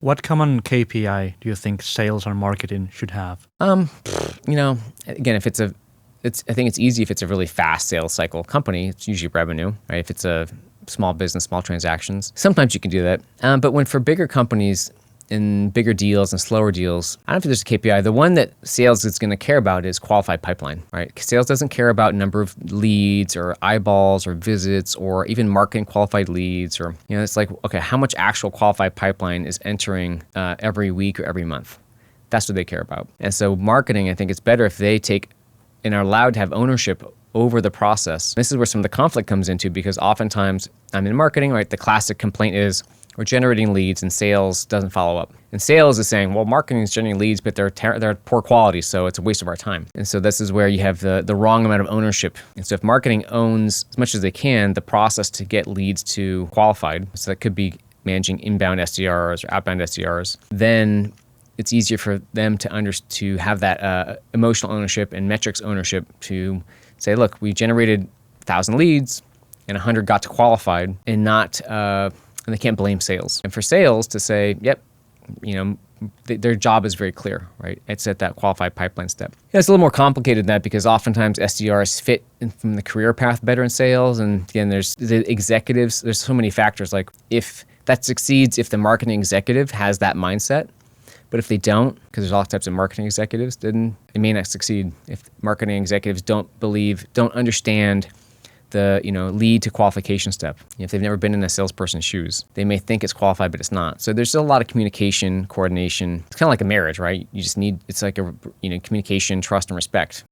What common KPI do you think sales or marketing should have? Again, I think it's easy if it's a really fast sales cycle company. It's usually revenue, right? If it's a small business, small transactions, sometimes you can do that. But when for bigger companies and bigger deals and slower deals, I don't know if there's a KPI. The one that sales is going to care about is qualified pipeline, right? Sales doesn't care about number of leads or eyeballs or visits or even marketing qualified leads or, it's like, okay, how much actual qualified pipeline is entering every week or every month? That's what they care about. And so marketing, I think it's better if they take and are allowed to have ownership over the process. This is where some of the conflict comes into, because oftentimes I'm in marketing, right? The classic complaint is we're generating leads and sales doesn't follow up. And sales is saying, well, marketing is generating leads, but they're poor quality, so it's a waste of our time. And so this is where you have the wrong amount of ownership. And so if marketing owns as much as they can the process to get leads to qualified, so that could be managing inbound SDRs or outbound SDRs, then it's easier for them to have that emotional ownership and metrics ownership to say, look, we generated 1,000 leads and 100 got to qualified, and not and they can't blame sales. And for sales to say, yep, their job is very clear, right? It's at that qualified pipeline step. It's a little more complicated than that, because oftentimes SDRs fit from the career path better in sales. And again, there's the executives, there's so many factors. Like if that succeeds, if the marketing executive has that mindset. But if they don't, because there's all types of marketing executives, then it may not succeed. If marketing executives don't understand the lead to qualification step. If they've never been in a salesperson's shoes, they may think it's qualified, but it's not. So there's still a lot of communication, coordination. It's kind of like a marriage, right? You just need, it's like a communication, trust, and respect.